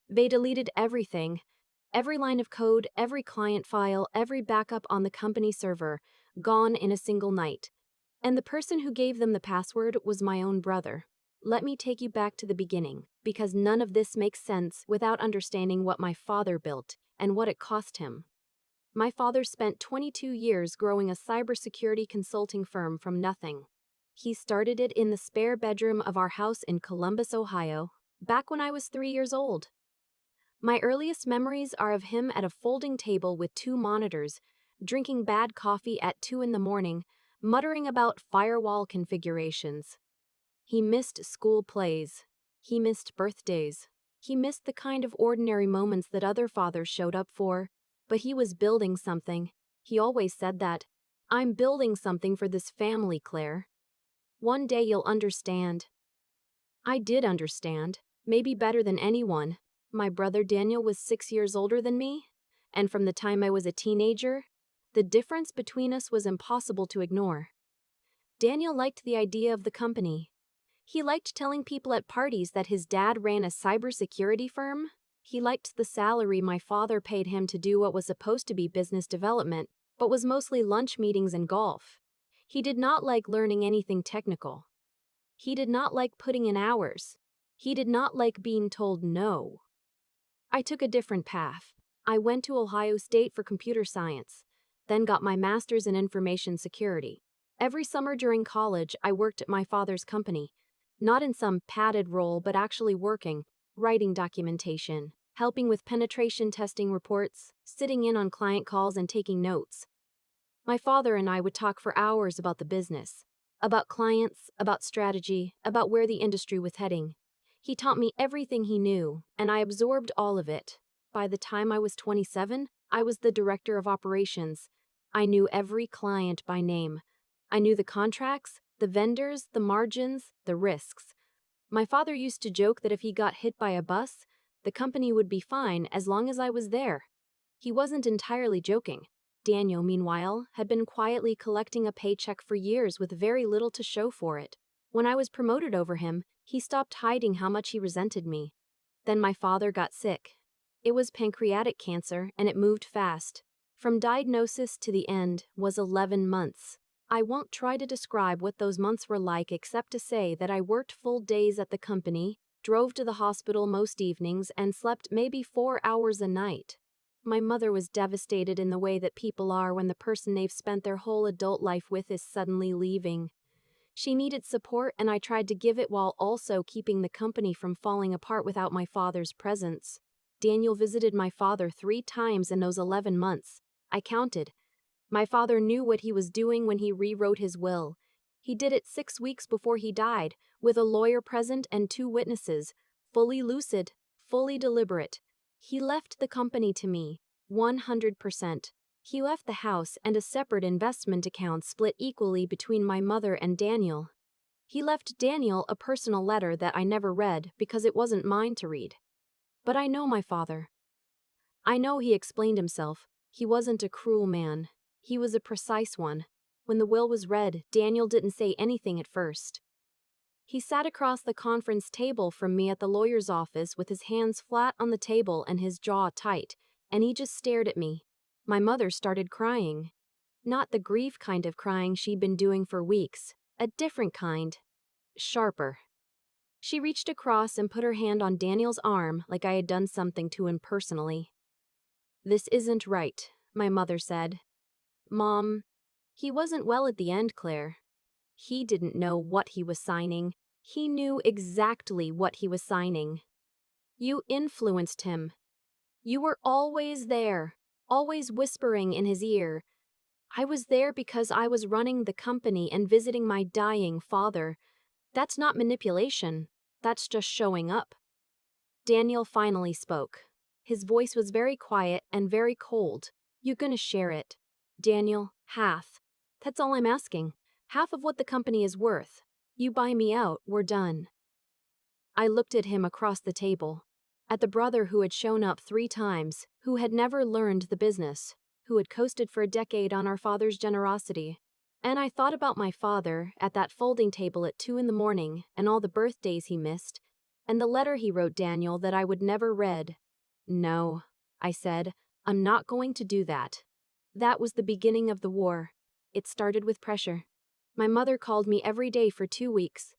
They deleted everything. Every line of code, every client file, every backup on the company server, gone in a single night. And the person who gave them the password was my own brother. Let me take you back to the beginning, because none of this makes sense without understanding what my father built and what it cost him. My father spent 22 years growing a cybersecurity consulting firm from nothing. He started it in the spare bedroom of our house in Columbus, Ohio, back when I was 3 years old. My earliest memories are of him at a folding table with 2 monitors, drinking bad coffee at 2 in the morning, muttering about firewall configurations. He missed school plays. He missed birthdays. He missed the kind of ordinary moments that other fathers showed up for. But he was building something. He always said that. I'm building something for this family, Claire. One day you'll understand. I did understand, maybe better than anyone. My brother Daniel was 6 years older than me, and from the time I was a teenager, the difference between us was impossible to ignore. Daniel liked the idea of the company. He liked telling people at parties that his dad ran a cybersecurity firm. He liked the salary my father paid him to do what was supposed to be business development, but was mostly lunch meetings and golf. He did not like learning anything technical. He did not like putting in hours. He did not like being told no. I took a different path. I went to Ohio State for computer science, then got my master's in information security. Every summer during college, I worked at my father's company, not in some padded role but actually working, writing documentation, helping with penetration testing reports, sitting in on client calls and taking notes. My father and I would talk for hours about the business, about clients, about strategy, about where the industry was heading. He taught me everything he knew, and I absorbed all of it. By the time I was 27, I was the director of operations. I knew every client by name. I knew the contracts, the vendors, the margins, the risks. My father used to joke that if he got hit by a bus, the company would be fine as long as I was there. He wasn't entirely joking. Daniel, meanwhile, had been quietly collecting a paycheck for years with very little to show for it. When I was promoted over him, he stopped hiding how much he resented me. Then my father got sick. It was pancreatic cancer, and it moved fast. From diagnosis to the end was 11 months. I won't try to describe what those months were like except to say that I worked full days at the company, drove to the hospital most evenings, and slept maybe 4 hours a night. My mother was devastated in the way that people are when the person they've spent their whole adult life with is suddenly leaving. She needed support, and I tried to give it while also keeping the company from falling apart without my father's presence. Daniel visited my father 3 times in those 11 months. I counted. My father knew what he was doing when he rewrote his will. He did it 6 weeks before he died, with a lawyer present and 2 witnesses, fully lucid, fully deliberate. He left the company to me, 100%. He left the house and a separate investment account split equally between my mother and Daniel. He left Daniel a personal letter that I never read because it wasn't mine to read. But I know my father. I know he explained himself. He wasn't a cruel man. He was a precise one. When the will was read, Daniel didn't say anything at first. He sat across the conference table from me at the lawyer's office with his hands flat on the table and his jaw tight, and he just stared at me. My mother started crying. Not the grief kind of crying she'd been doing for weeks, a different kind. Sharper. She reached across and put her hand on Daniel's arm like I had done something to him personally. "This isn't right," my mother said. "Mom, he wasn't well at the end, Claire. He didn't know what he was signing. He knew exactly what he was signing. You influenced him. You were always there, always whispering in his ear. I was there because I was running the company and visiting my dying father. That's not manipulation. That's just showing up." Daniel finally spoke. His voice was very quiet and very cold. "You gonna share it, Daniel, half. That's all I'm asking. Half of what the company is worth. You buy me out, we're done." I looked at him across the table. At the brother who had shown up 3 times, who had never learned the business, who had coasted for a decade on our father's generosity. And I thought about my father at that folding table at 2 in the morning and all the birthdays he missed, And the letter he wrote Daniel that I would never read. No, I said, I'm not going to do that. That was the beginning of the war. It started with pressure. My mother called me every day for 2 weeks.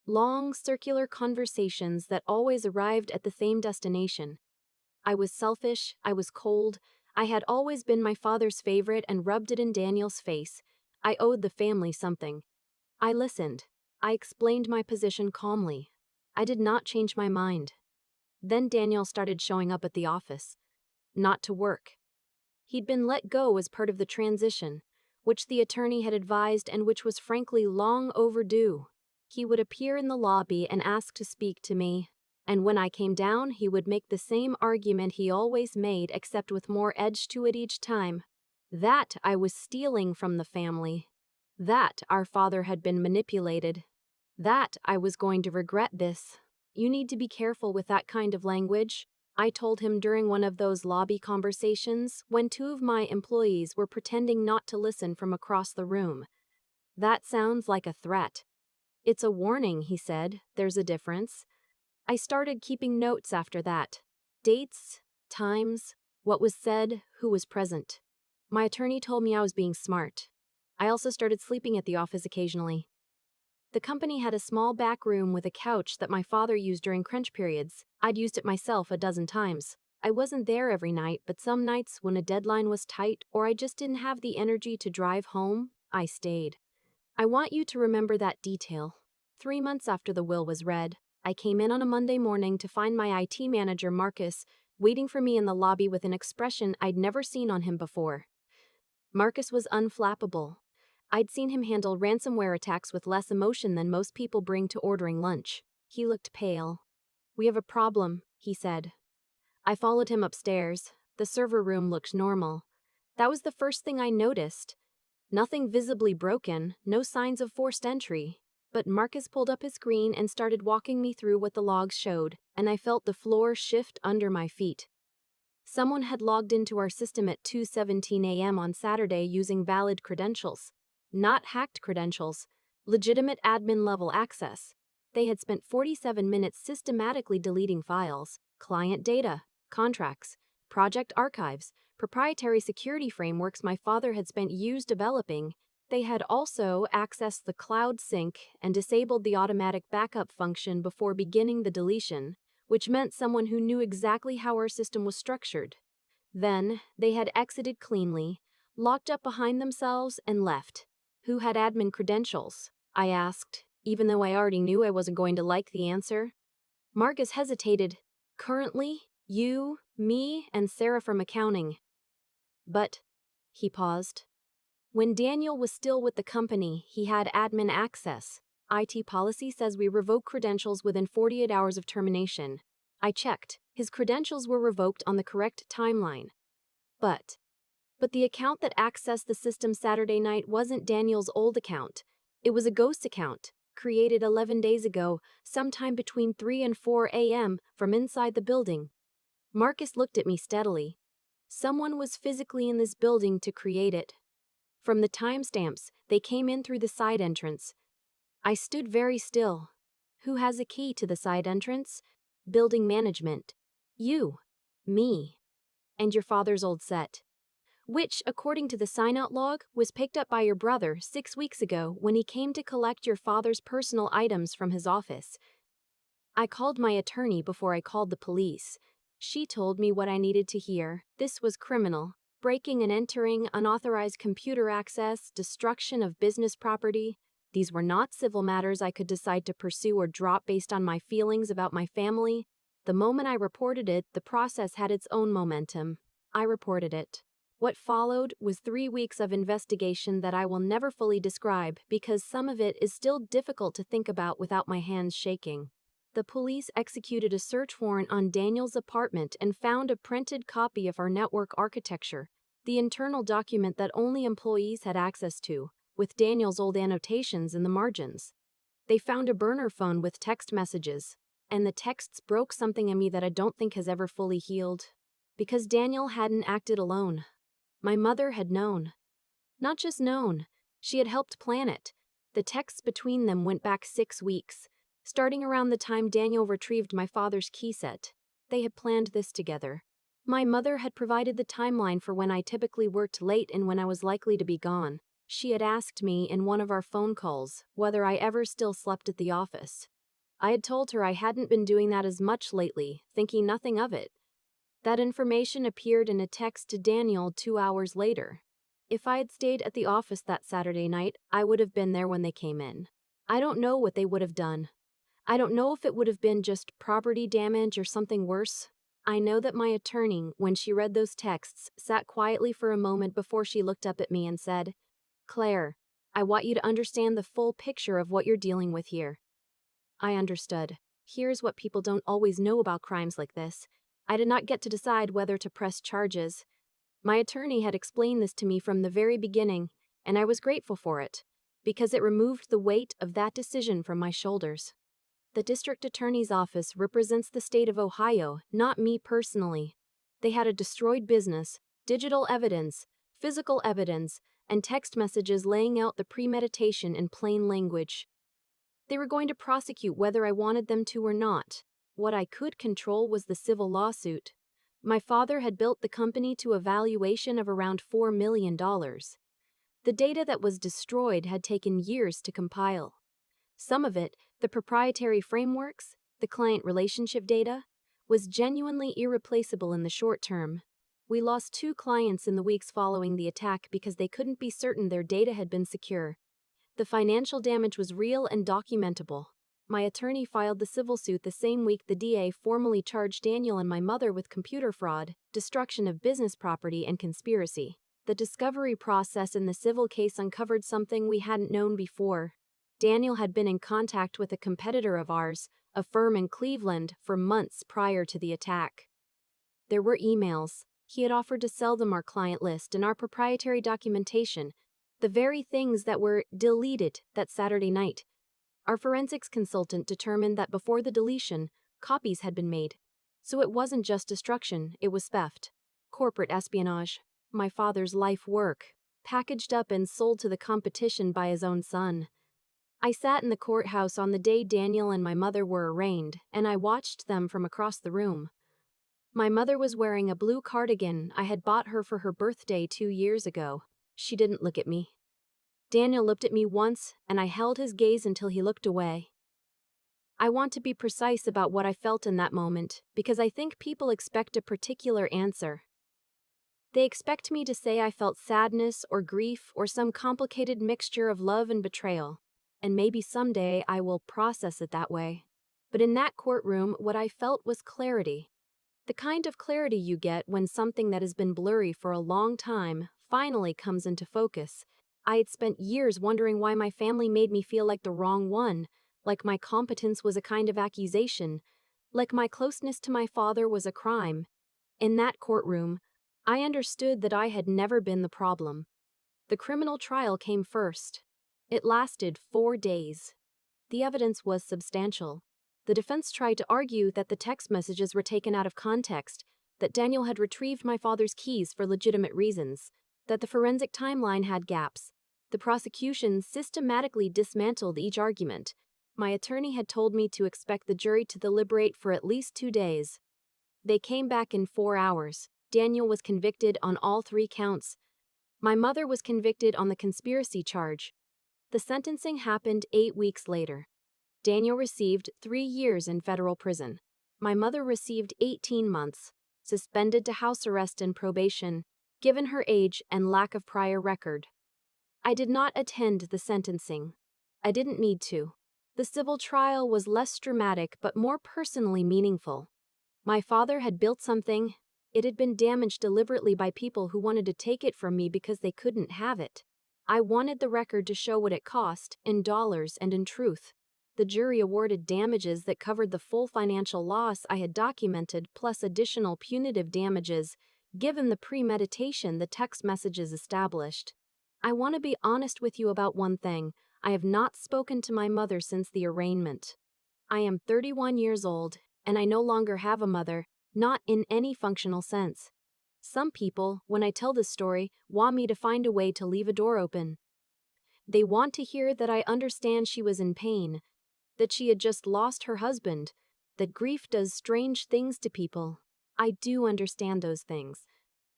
Long, circular conversations that always arrived at the same destination. I was selfish, I was cold, I had always been my father's favorite and rubbed it in Daniel's face. I owed the family something. I listened. I explained my position calmly. I did not change my mind. Then Daniel started showing up at the office. Not to work. He'd been let go as part of the transition, which the attorney had advised and which was frankly long overdue. He would appear in the lobby and ask to speak to me, and when I came down, he would make the same argument he always made except with more edge to it each time. That I was stealing from the family. That our father had been manipulated. That I was going to regret this. You need to be careful with that kind of language, I told him during one of those lobby conversations when 2 of my employees were pretending not to listen from across the room. That sounds like a threat. It's a warning, he said. There's a difference. I started keeping notes after that. Dates, times, what was said, who was present. My attorney told me I was being smart. I also started sleeping at the office occasionally. The company had a small back room with a couch that my father used during crunch periods. I'd used it myself a dozen times. I wasn't there every night, but some nights when a deadline was tight or I just didn't have the energy to drive home, I stayed. I want you to remember that detail. 3 months after the will was read, I came in on a Monday morning to find my IT manager, Marcus, waiting for me in the lobby with an expression I'd never seen on him before. Marcus was unflappable. I'd seen him handle ransomware attacks with less emotion than most people bring to ordering lunch. He looked pale. "We have a problem," he said. I followed him upstairs. The server room looked normal. That was the first thing I noticed. Nothing visibly broken, no signs of forced entry. But Marcus pulled up his screen and started walking me through what the logs showed, and I felt the floor shift under my feet. Someone had logged into our system at 2:17 a.m. on Saturday using valid credentials. Not hacked credentials, legitimate admin-level access. They had spent 47 minutes systematically deleting files, client data, contracts, project archives, proprietary security frameworks my father had spent years developing. They had also accessed the cloud sync and disabled the automatic backup function before beginning the deletion, which meant someone who knew exactly how our system was structured. Then, they had exited cleanly, locked up behind themselves, and left. Who had admin credentials? I asked, even though I already knew I wasn't going to like the answer. Marcus hesitated. Currently, you, me, and Sarah from accounting. But, he paused. When Daniel was still with the company, he had admin access. IT policy says we revoke credentials within 48 hours of termination. I checked. His credentials were revoked on the correct timeline. But the account that accessed the system Saturday night wasn't Daniel's old account. It was a ghost account, created 11 days ago, sometime between 3 and 4 a.m. from inside the building. Marcus looked at me steadily. Someone was physically in this building to create it. From the timestamps, they came in through the side entrance. I stood very still. Who has a key to the side entrance? Building management. You. Me. And your father's old set. Which, according to the sign-out log, was picked up by your brother 6 weeks ago when he came to collect your father's personal items from his office. I called my attorney before I called the police. She told me what I needed to hear. This was criminal. Breaking and entering, unauthorized computer access, destruction of business property. These were not civil matters I could decide to pursue or drop based on my feelings about my family. The moment I reported it, the process had its own momentum. I reported it. What followed was 3 weeks of investigation that I will never fully describe because some of it is still difficult to think about without my hands shaking. The police executed a search warrant on Daniel's apartment and found a printed copy of our network architecture, the internal document that only employees had access to, with Daniel's old annotations in the margins. They found a burner phone with text messages, and the texts broke something in me that I don't think has ever fully healed. Because Daniel hadn't acted alone. My mother had known. Not just known, she had helped plan it. The texts between them went back 6 weeks. starting around the time Daniel retrieved my father's key set. They had planned this together. My mother had provided the timeline for when I typically worked late and when I was likely to be gone. She had asked me in one of our phone calls whether I ever still slept at the office. I had told her I hadn't been doing that as much lately, thinking nothing of it. That information appeared in a text to Daniel 2 hours later. If I had stayed at the office that Saturday night, I would have been there when they came in. I don't know what they would have done. I don't know if it would have been just property damage or something worse. I know that my attorney, when she read those texts, sat quietly for a moment before she looked up at me and said, "Claire, I want you to understand the full picture of what you're dealing with here." I understood. Here's what people don't always know about crimes like this. I did not get to decide whether to press charges. My attorney had explained this to me from the very beginning, and I was grateful for it, because it removed the weight of that decision from my shoulders. The district attorney's office represents the state of Ohio, not me personally. They had a destroyed business, digital evidence, physical evidence, and text messages laying out the premeditation in plain language. They were going to prosecute whether I wanted them to or not. What I could control was the civil lawsuit. My father had built the company to a valuation of around $4 million. The data that was destroyed had taken years to compile. Some of it, the proprietary frameworks, the client relationship data, was genuinely irreplaceable in the short term. We lost 2 clients in the weeks following the attack because they couldn't be certain their data had been secure. The financial damage was real and documentable. My attorney filed the civil suit the same week the DA formally charged Daniel and my mother with computer fraud, destruction of business property, and conspiracy. The discovery process in the civil case uncovered something we hadn't known before. Daniel had been in contact with a competitor of ours, a firm in Cleveland, for months prior to the attack. There were emails. He had offered to sell them our client list and our proprietary documentation, the very things that were deleted that Saturday night. Our forensics consultant determined that before the deletion, copies had been made. So it wasn't just destruction, it was theft. Corporate espionage. My father's life work, packaged up and sold to the competition by his own son. I sat in the courthouse on the day Daniel and my mother were arraigned, and I watched them from across the room. My mother was wearing a blue cardigan I had bought her for her birthday 2 years ago. She didn't look at me. Daniel looked at me once, and I held his gaze until he looked away. I want to be precise about what I felt in that moment, because I think people expect a particular answer. They expect me to say I felt sadness or grief or some complicated mixture of love and betrayal, and maybe someday I will process it that way. But in that courtroom, what I felt was clarity. The kind of clarity you get when something that has been blurry for a long time finally comes into focus. I had spent years wondering why my family made me feel like the wrong one, like my competence was a kind of accusation, like my closeness to my father was a crime. In that courtroom, I understood that I had never been the problem. The criminal trial came first. It lasted 4 days. The evidence was substantial. The defense tried to argue that the text messages were taken out of context, that Daniel had retrieved my father's keys for legitimate reasons, that the forensic timeline had gaps. The prosecution systematically dismantled each argument. My attorney had told me to expect the jury to deliberate for at least 2 days. They came back in 4 hours. Daniel was convicted on all 3 counts. My mother was convicted on the conspiracy charge. The sentencing happened 8 weeks later. Daniel received 3 years in federal prison. My mother received 18 months, suspended to house arrest and probation, given her age and lack of prior record. I did not attend the sentencing. I didn't need to. The civil trial was less dramatic but more personally meaningful. My father had built something. It had been damaged deliberately by people who wanted to take it from me because they couldn't have it. I wanted the record to show what it cost, in dollars and in truth. The jury awarded damages that covered the full financial loss I had documented plus additional punitive damages, given the premeditation the text messages established. I want to be honest with you about one thing. I have not spoken to my mother since the arraignment. I am 31 years old, and I no longer have a mother, not in any functional sense. Some people, when I tell this story, want me to find a way to leave a door open. They want to hear that I understand she was in pain, that she had just lost her husband, that grief does strange things to people. I do understand those things.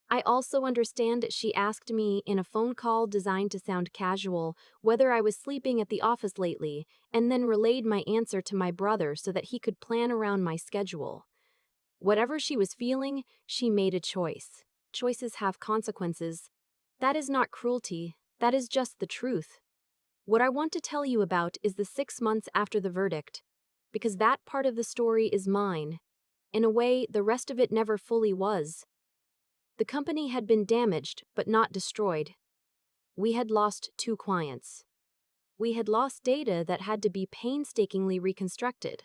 I also understand she asked me in a phone call designed to sound casual whether I was sleeping at the office lately, and then relayed my answer to my brother so that he could plan around my schedule. Whatever she was feeling, she made a choice. Choices have consequences. That is not cruelty, that is just the truth. What I want to tell you about is the 6 months after the verdict, because that part of the story is mine. In a way, the rest of it never fully was. The company had been damaged, but not destroyed. We had lost 2 clients. We had lost data that had to be painstakingly reconstructed.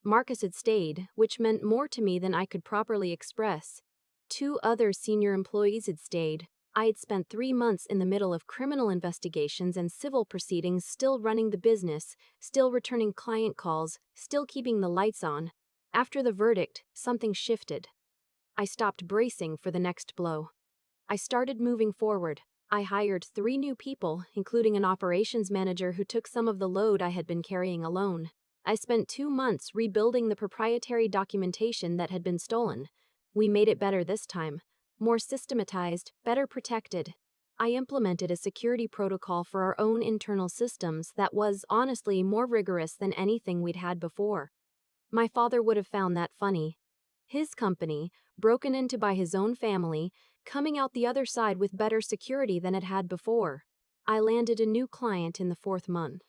Marcus had stayed, which meant more to me than I could properly express. 2 other senior employees had stayed. I had spent 3 months in the middle of criminal investigations and civil proceedings, still running the business, still returning client calls, still keeping the lights on. After the verdict, something shifted. I stopped bracing for the next blow. I started moving forward. I hired 3 new people, including an operations manager who took some of the load I had been carrying alone. I spent 2 months rebuilding the proprietary documentation that had been stolen. We made it better this time, more systematized, better protected. I implemented a security protocol for our own internal systems that was, honestly, more rigorous than anything we'd had before. My father would have found that funny. His company, broken into by his own family, coming out the other side with better security than it had before. I landed a new client in the 4th month.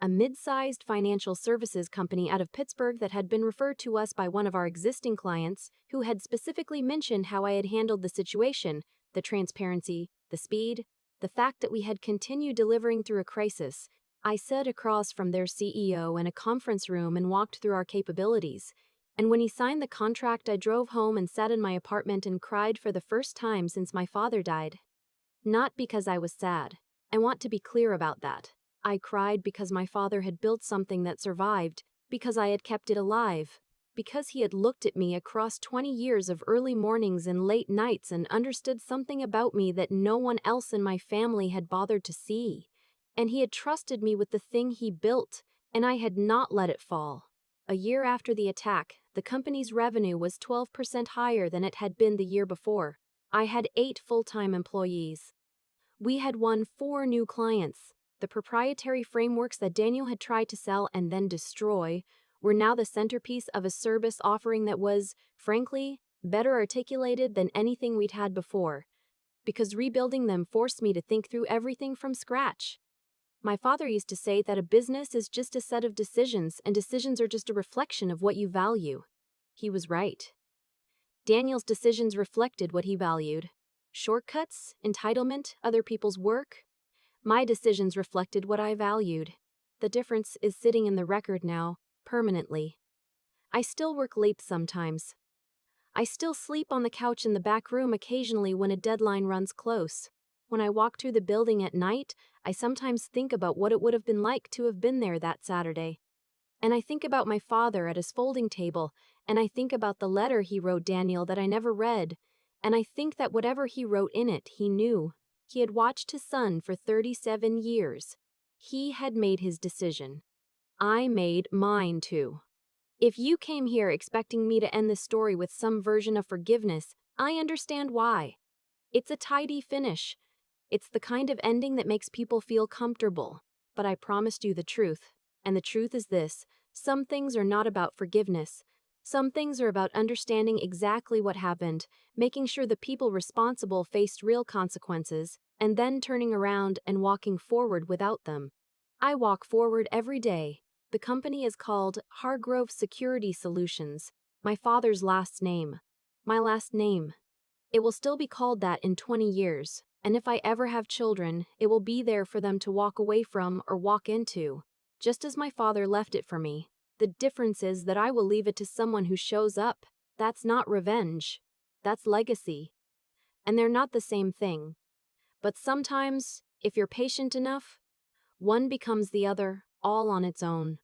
A mid-sized financial services company out of Pittsburgh that had been referred to us by one of our existing clients, who had specifically mentioned how I had handled the situation, the transparency, the speed, the fact that we had continued delivering through a crisis. I sat across from their CEO in a conference room and walked through our capabilities. And when he signed the contract, I drove home and sat in my apartment and cried for the first time since my father died. Not because I was sad. I want to be clear about that. I cried because my father had built something that survived, because I had kept it alive, because he had looked at me across 20 years of early mornings and late nights and understood something about me that no one else in my family had bothered to see. And he had trusted me with the thing he built, and I had not let it fall. A year after the attack, the company's revenue was 12% higher than it had been the year before. I had 8 full-time employees. We had won 4 new clients. The proprietary frameworks that Daniel had tried to sell and then destroy were now the centerpiece of a service offering that was, frankly, better articulated than anything we'd had before, because rebuilding them forced me to think through everything from scratch. My father used to say that a business is just a set of decisions, and decisions are just a reflection of what you value. He was right. Daniel's decisions reflected what he valued. Shortcuts, entitlement, other people's work. My decisions reflected what I valued. The difference is sitting in the record now, permanently. I still work late sometimes. I still sleep on the couch in the back room occasionally when a deadline runs close. When I walk through the building at night, I sometimes think about what it would have been like to have been there that Saturday. And I think about my father at his folding table, and I think about the letter he wrote Daniel that I never read, and I think that whatever he wrote in it, he knew. He had watched his son for 37 years. He had made his decision. I made mine too. If you came here expecting me to end this story with some version of forgiveness, I understand why. It's a tidy finish. It's the kind of ending that makes people feel comfortable. But I promised you the truth. And the truth is this: some things are not about forgiveness. Some things are about understanding exactly what happened, making sure the people responsible faced real consequences, and then turning around and walking forward without them. I walk forward every day. The company is called Hargrove Security Solutions, my father's last name. My last name. It will still be called that in 20 years, and if I ever have children, it will be there for them to walk away from or walk into, just as my father left it for me. The difference is that I will leave it to someone who shows up. That's not revenge. That's legacy. And they're not the same thing. But sometimes, if you're patient enough, one becomes the other, all on its own.